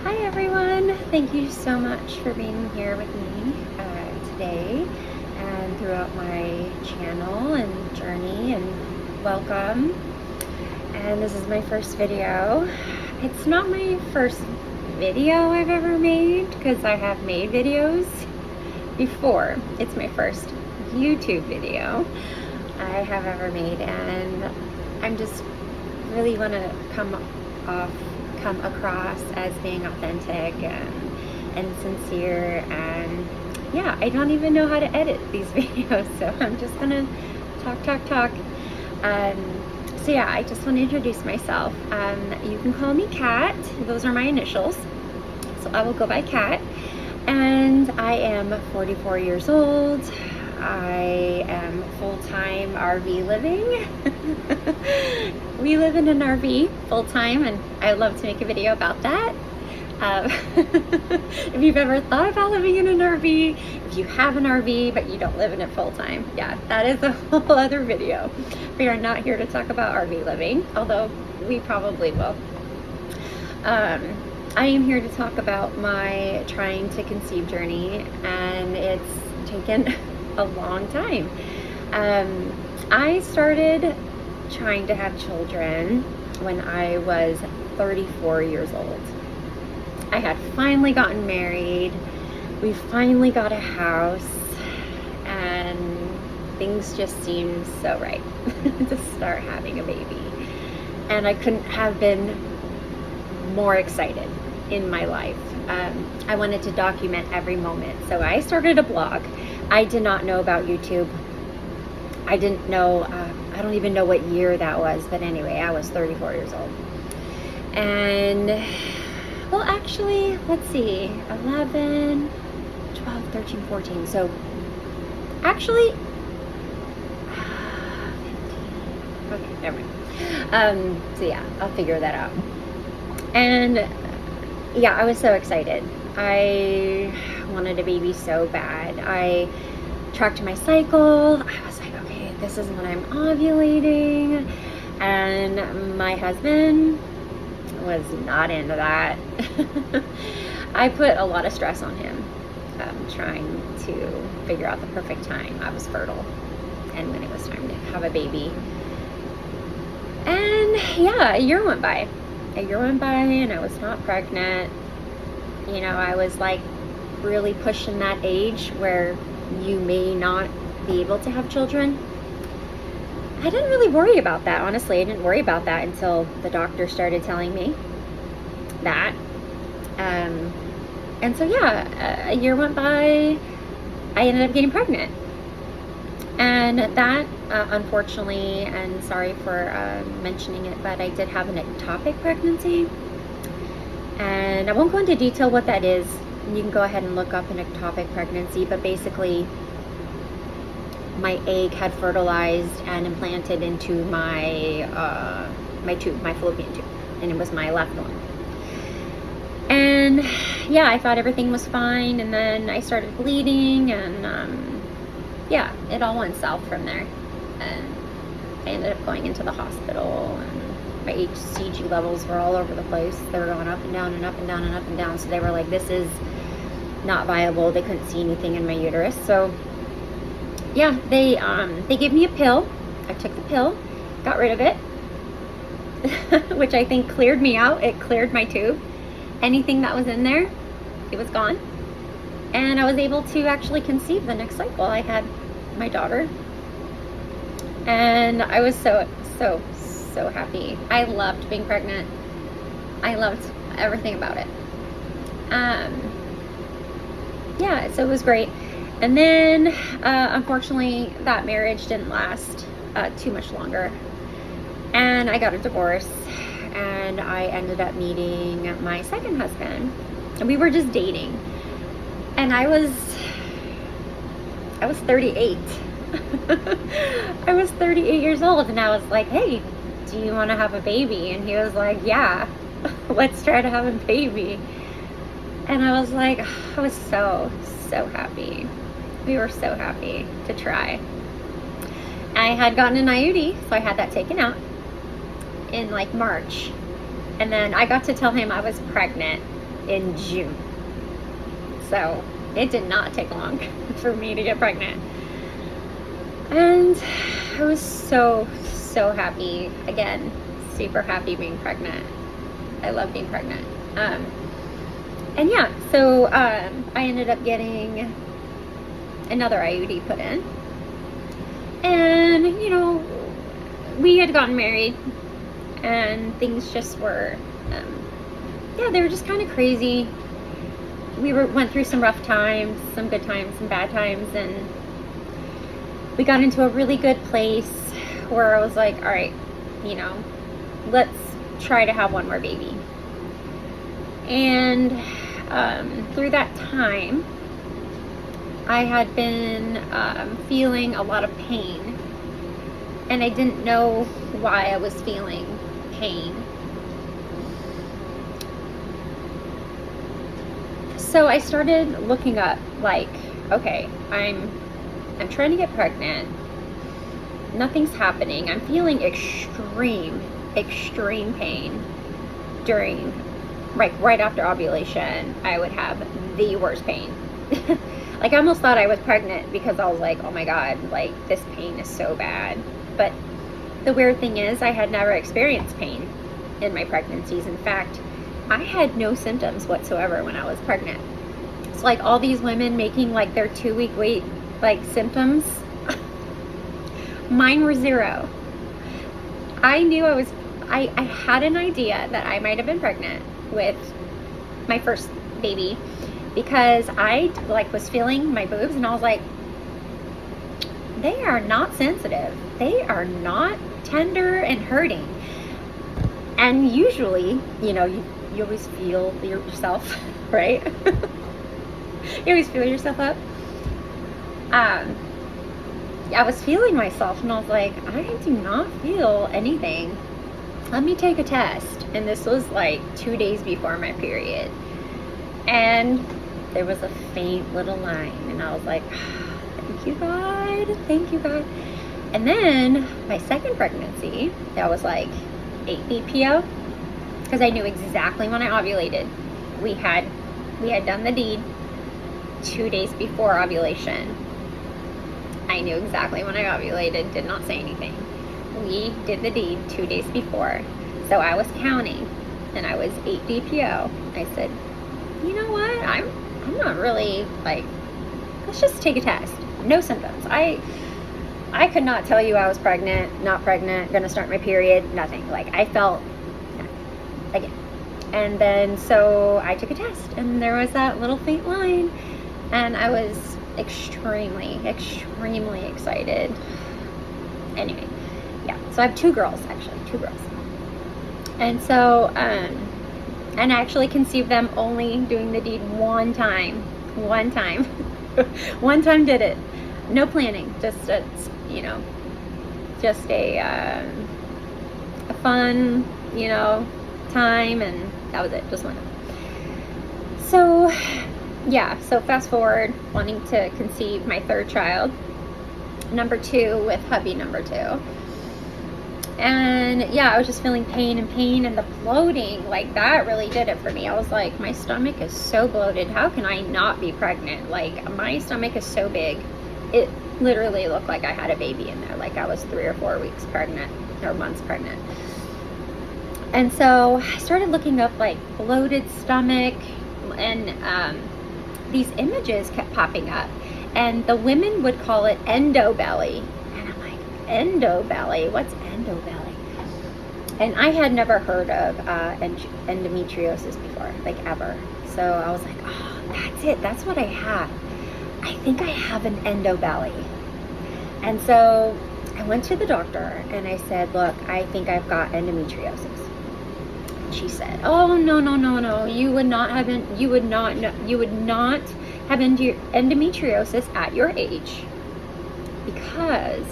Hi everyone! Thank you so much for being here with me today and throughout my channel and journey, and welcome. And this is my first video. It's not my first video I've ever made because I have made videos before. It's my first YouTube video I have ever made, and I'm just really want to come across as being authentic and sincere, and yeah, I don't even know how to edit these videos, so I'm just gonna talk. So yeah, I just want to introduce myself. You can call me Kat. Those are my initials, so I will go by Kat, and I am 44 years old. I am full-time RV living. We live in an RV full-time, and I love to make a video about that. If you've ever thought about living in an RV, if you have an RV but you don't live in it full-time, yeah, that is a whole other video. We are not here to talk about RV living, although we probably will. I am here to talk about my trying to conceive journey, and it's taken a long time. I started trying to have children when I was 34 years old. I had finally gotten married. We finally got a house, and things just seemed so right to start having a baby. And I couldn't have been more excited in my life. I wanted to document every moment, so I started a blog. I did not know about YouTube. I didn't know, I don't even know what year that was, but anyway, I was 34 years old. And, well, actually, let's see, 11, 12, 13, 14. So, actually, 15. Okay, never mind. So yeah, I'll figure that out. And yeah, I was so excited. I wanted a baby so bad. I tracked my cycle. I was like, okay, this is when I'm ovulating. And my husband was not into that. I put a lot of stress on him, trying to figure out the perfect time I was fertile and when it was time to have a baby. And yeah, a year went by. And I was not pregnant. You know, I was like really pushing that age where you may not be able to have children. I didn't really worry about that, honestly. I didn't worry about that until the doctor started telling me that. And so yeah, a year went by. I ended up getting pregnant. And that, unfortunately, and sorry for mentioning it, but I did have an ectopic pregnancy. And I won't go into detail what that is. You can go ahead and look up an ectopic pregnancy, but basically my egg had fertilized and implanted into my my fallopian tube, and it was my left one. And yeah, I thought everything was fine, and then I started bleeding, and yeah, it all went south from there. And I ended up going into the hospital, and my HCG levels were all over the place. They were going up and down and up and down and up and down. So they were like, this is not viable. They couldn't see anything in my uterus. So yeah, they gave me a pill. I took the pill, got rid of it, which I think cleared me out. It cleared my tube. Anything that was in there, it was gone. And I was able to actually conceive the next cycle. I had my daughter, and I was so happy. I loved being pregnant. I loved everything about it. Yeah, so it was great. And then unfortunately that marriage didn't last too much longer, and I got a divorce, and I ended up meeting my second husband, and we were just dating. And I was 38. I was 38 years old, and I was like, hey, do you want to have a baby? And he was like, yeah, let's try to have a baby. And I was like, I was so happy. We were so happy to try. I had gotten an IUD, so I had that taken out in like March. And then I got to tell him I was pregnant in June. So it did not take long for me to get pregnant. And I was so happy. Again, super happy being pregnant. I love being pregnant. And yeah, so I ended up getting another IUD put in. And, you know, we had gotten married and things just were, they were just kind of crazy. We went through some rough times, some good times, some bad times, and we got into a really good place where I was like, all right, you know, let's try to have one more baby. And through that time, I had been feeling a lot of pain, and I didn't know why I was feeling pain. So I started looking up, like, okay, I'm trying to get pregnant. Nothing's happening. I'm feeling extreme pain during, like, right after ovulation. I would have the worst pain. Like, I almost thought I was pregnant because I was like, oh my God, like, this pain is so bad. But the weird thing is, I had never experienced pain in my pregnancies. In fact, I had no symptoms whatsoever when I was pregnant. It's like all these women making like their 2-week wait, like, symptoms. Mine were zero. I knew I had an idea that I might have been pregnant with my first baby because I like was feeling my boobs and I was like, they are not sensitive. They are not tender and hurting. And usually, you know, you always feel yourself, right? You always feel yourself up. I was feeling myself and I was like, I do not feel anything. Let me take a test. And this was like 2 days before my period. And there was a faint little line. And I was like, thank you, God. Thank you, God. And then my second pregnancy, that was like 8 PO. Because I knew exactly when I ovulated. We had done the deed 2 days before ovulation. I knew exactly when I ovulated, did not say anything. We did the deed 2 days before. So I was counting and I was 8 DPO. I said, you know what? I'm not really, like, let's just take a test. No symptoms. I could not tell you I was pregnant, not pregnant, gonna start my period, nothing. Like, I felt again. And then so I took a test and there was that little faint line and I was extremely excited. Anyway, yeah, so I have 2 girls, actually, 2 girls. And so, and I actually conceived them only doing the deed one time. One time did it. No planning, just a, you know, just a fun, you know, time, and that was it, just one time. So, yeah, so fast forward, wanting to conceive my 3rd child, number 2, with hubby number 2. And yeah, I was just feeling pain, and the bloating, like, that really did it for me. I was like, my stomach is so bloated. How can I not be pregnant? Like, my stomach is so big. It literally looked like I had a baby in there. Like I was 3 or 4 weeks pregnant, or months pregnant. And so I started looking up, like, bloated stomach, and these images kept popping up, and the women would call it endo belly, and I'm like, endo belly? What's endo belly? And I had never heard of endometriosis before, like, ever. So I was like, oh, that's it, that's what I have. I think I have an endo belly. And so I went to the doctor and I said, look, I think I've got endometriosis. She said, oh, no, you would not have endometriosis at your age, because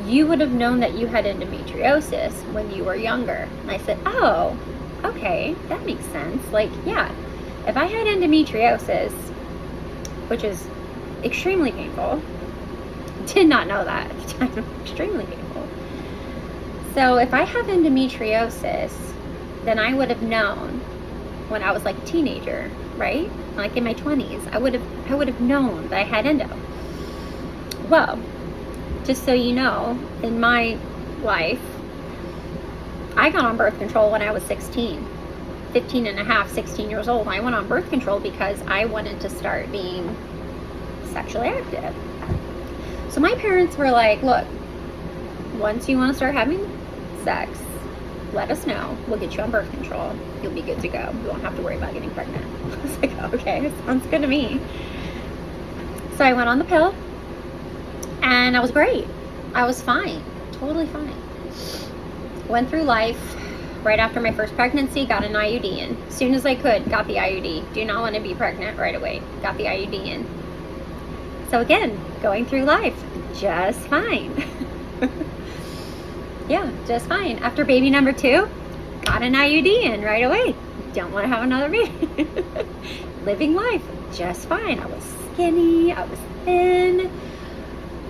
you would have known that you had endometriosis when you were younger. And I said, oh, okay, that makes sense. Like, yeah, if I had endometriosis, which is extremely painful, did not know that at the time, extremely painful. So if I have endometriosis, then I would have known when I was like a teenager, right? Like in my 20s, I would have known that I had endo. Well, just so you know, in my life, I got on birth control when I was 16, 15 and a half, 16 years old. I went on birth control because I wanted to start being sexually active. So my parents were like, look, once you want to start having sex, let us know. We'll get you on birth control. You'll be good to go. You won't have to worry about getting pregnant. I was like, okay, sounds good to me. So I went on the pill, and I was great. I was fine, totally fine. Went through life. Right after my first pregnancy, got an IUD in. As soon as I could, got the IUD. Do not want to be pregnant right away. Got the IUD in. So again, going through life, just fine. Yeah, just fine. After baby number 2, got an IUD in right away. Don't want to have another baby. Living life, just fine. I was skinny, I was thin,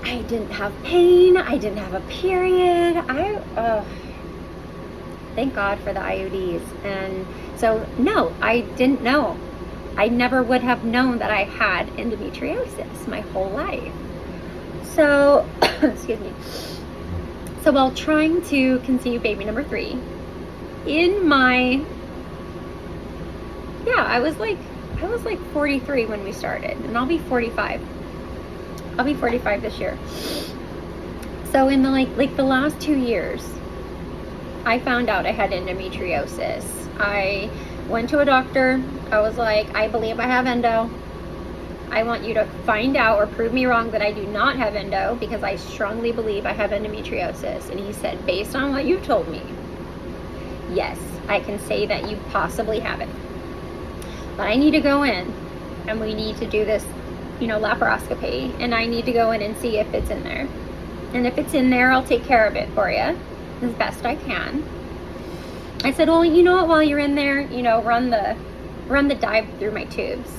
I didn't have pain, I didn't have a period. Thank God for the IUDs. And so, no, I didn't know. I never would have known that I had endometriosis my whole life. So, excuse me. So while trying to conceive baby number 3, I was like 43 when we started, and I'll be 45. I'll be 45 this year. So in the the last 2 years, I found out I had endometriosis. I went to a doctor. I was like, I believe I have endo. I want you to find out or prove me wrong that I do not have endo, because I strongly believe I have endometriosis. And he said, based on what you've told me, yes, I can say that you possibly have it. But I need to go in, and we need to do this, laparoscopy, and I need to go in and see if it's in there. And if it's in there, I'll take care of it for you as best I can. I said, well, you know what, while you're in there, run the dye through my tubes.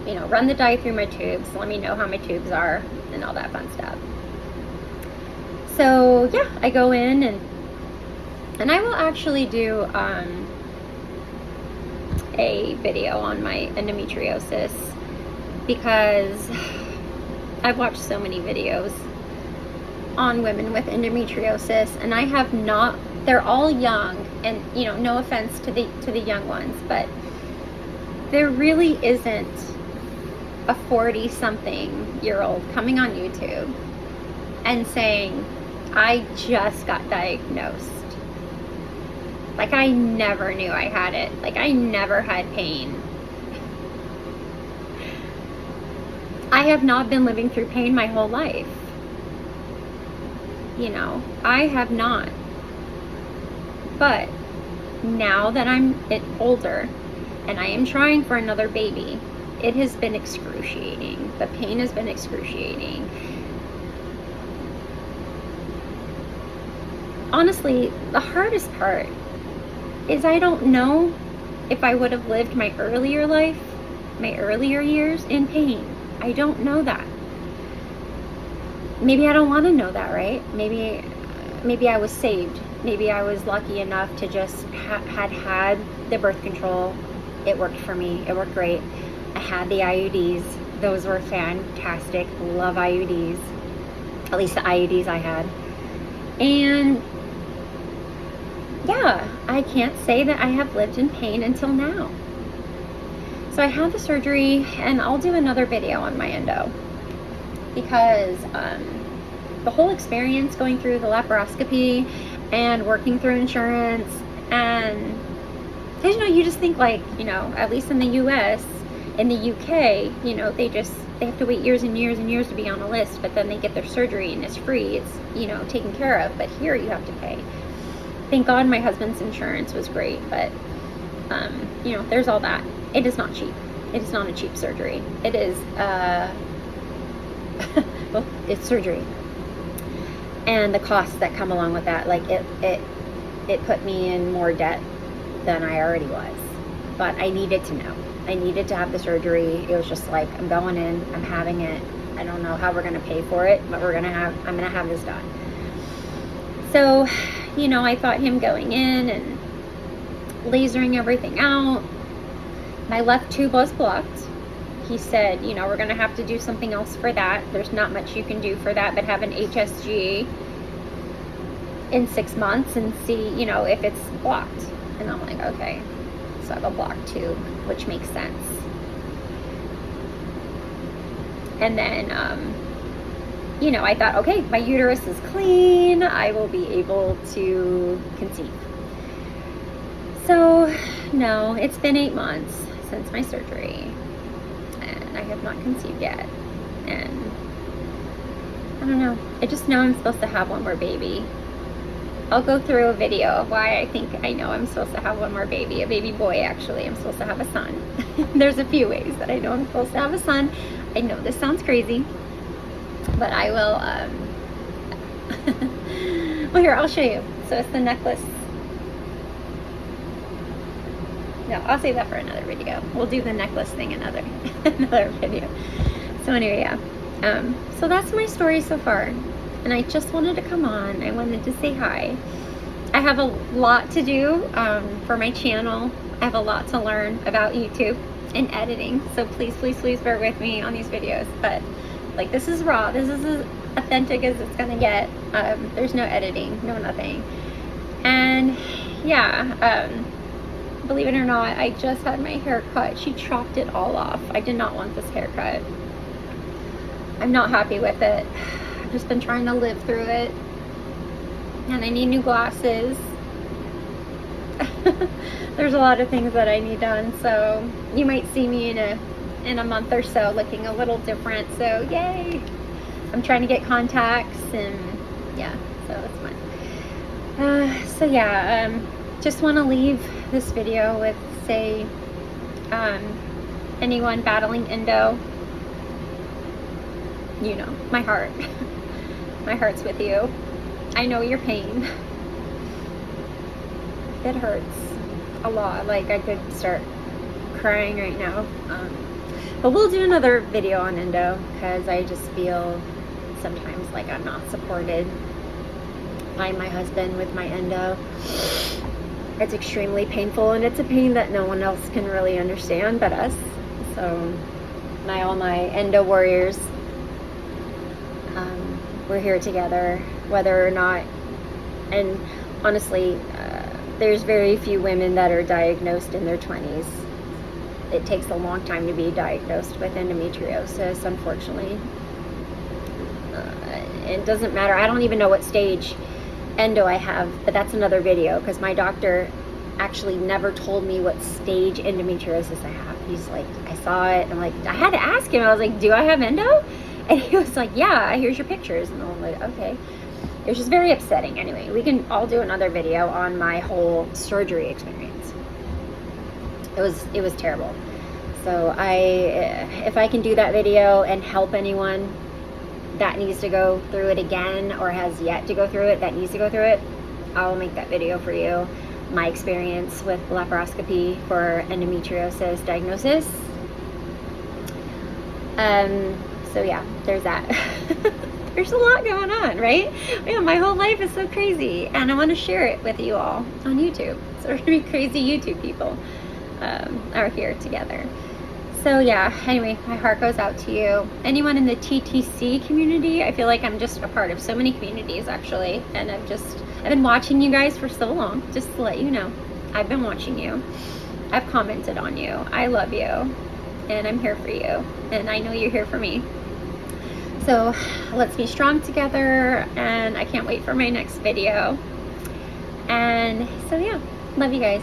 Run the dye through my tubes. Let me know how my tubes are and all that fun stuff. So yeah, I go in and I will actually do a video on my endometriosis, because I've watched so many videos on women with endometriosis, and I have not. They're all young, and no offense to the young ones, but there really isn't a 40-something-year-old coming on YouTube and saying, I just got diagnosed. Like, I never knew I had it. Like, I never had pain. I have not been living through pain my whole life. I have not. But now that I'm older and I am trying for another baby, it has been excruciating. The pain has been excruciating. Honestly, the hardest part is I don't know if I would have lived my earlier life, my earlier years in pain. I don't know that. Maybe I don't want to know that, right? Maybe I was saved. Maybe I was lucky enough to just had the birth control. It worked for me. It worked great. I had the IUDs. Those were fantastic. Love IUDs. At least the IUDs I had. And yeah, I can't say that I have lived in pain until now. So I had the surgery, and I'll do another video on my endo, because the whole experience going through the laparoscopy and working through insurance, and because you just think at least in the US, in the UK, they have to wait years and years and years to be on a list, but then they get their surgery and it's free, it's taken care of. But here you have to pay. Thank God my husband's insurance was great, but there's all that. It is not cheap. It is not a cheap surgery. It is well, it's surgery, and the costs that come along with that, it put me in more debt than I already was. But I needed to know. I needed to have the surgery. It was just like, I'm going in, I'm having it. I don't know how we're going to pay for it, but I'm going to have this done. So, I thought him going in and lasering everything out. My left tube was blocked. He said, you know, we're going to have to do something else for that. There's not much you can do for that, but have an HSG in 6 months and see, you know, if it's blocked. And I'm like, okay. So I have a blocked tube, which makes sense. And then, you know, I thought, okay, my uterus is clean. I will be able to conceive. So, no, it's been 8 months since my surgery. And I have not conceived yet. And I don't know. I just know I'm supposed to have one more baby. I'll go through a video of why I think I know I'm supposed to have one more baby. A baby boy, actually. I'm supposed to have a son. There's a few ways that I know I'm supposed to have a son. I know this sounds crazy, but I will, well, here, I'll show you. So it's the necklace. No, I'll save that for another video. We'll do the necklace thing another video. So anyway, yeah. So that's my story so far. And I just wanted to come on. I wanted to say hi. I have a lot to do for my channel. I have a lot to learn about YouTube and editing. So please, please, please bear with me on these videos. But like, this is raw. This is as authentic as it's gonna get. There's no editing, no nothing. And yeah, believe it or not, I just had my hair cut. She chopped it all off. I did not want this haircut. I'm not happy with it. I've just been trying to live through it. And I need new glasses. There's a lot of things that I need done. So you might see me in a month or so looking a little different. So yay. I'm trying to get contacts and yeah, so it's fun. So yeah, just want to leave this video with, say, anyone battling endo, you know, my heart. My heart's with you. I know your pain. It hurts a lot. Like, I could start crying right now. But we'll do another video on endo, because I just feel sometimes like I'm not supported by my husband with my endo. It's extremely painful, and it's a pain that no one else can really understand but us. So all my endo warriors, we're here together, whether or not, and honestly, there's very few women that are diagnosed in their 20s. It takes a long time to be diagnosed with endometriosis, unfortunately. It doesn't matter. I don't even know what stage endo I have, but that's another video, because my doctor actually never told me what stage endometriosis I have. He's like, I saw it, and I'm like, I had to ask him. I was like, do I have endo? And he was like, yeah, here's your pictures. And I'm like, okay. It was just very upsetting. Anyway, we can all do another video on my whole surgery experience. It was terrible. So if I can do that video and help anyone that needs to go through it again, or has yet to go through it, that needs to go through it, I'll make that video for you. My experience with laparoscopy for endometriosis diagnosis. So yeah, there's that. There's a lot going on, right? Yeah, my whole life is so crazy, and I want to share it with you all on YouTube. So we're crazy YouTube people are here together. So yeah, anyway, my heart goes out to you. Anyone in the TTC community, I feel like I'm just a part of so many communities, actually. And I've been watching you guys for so long, just to let you know. I've been watching you. I've commented on you. I love you. And I'm here for you. And I know you're here for me. So let's be strong together. And I can't wait for my next video. And so yeah, love you guys.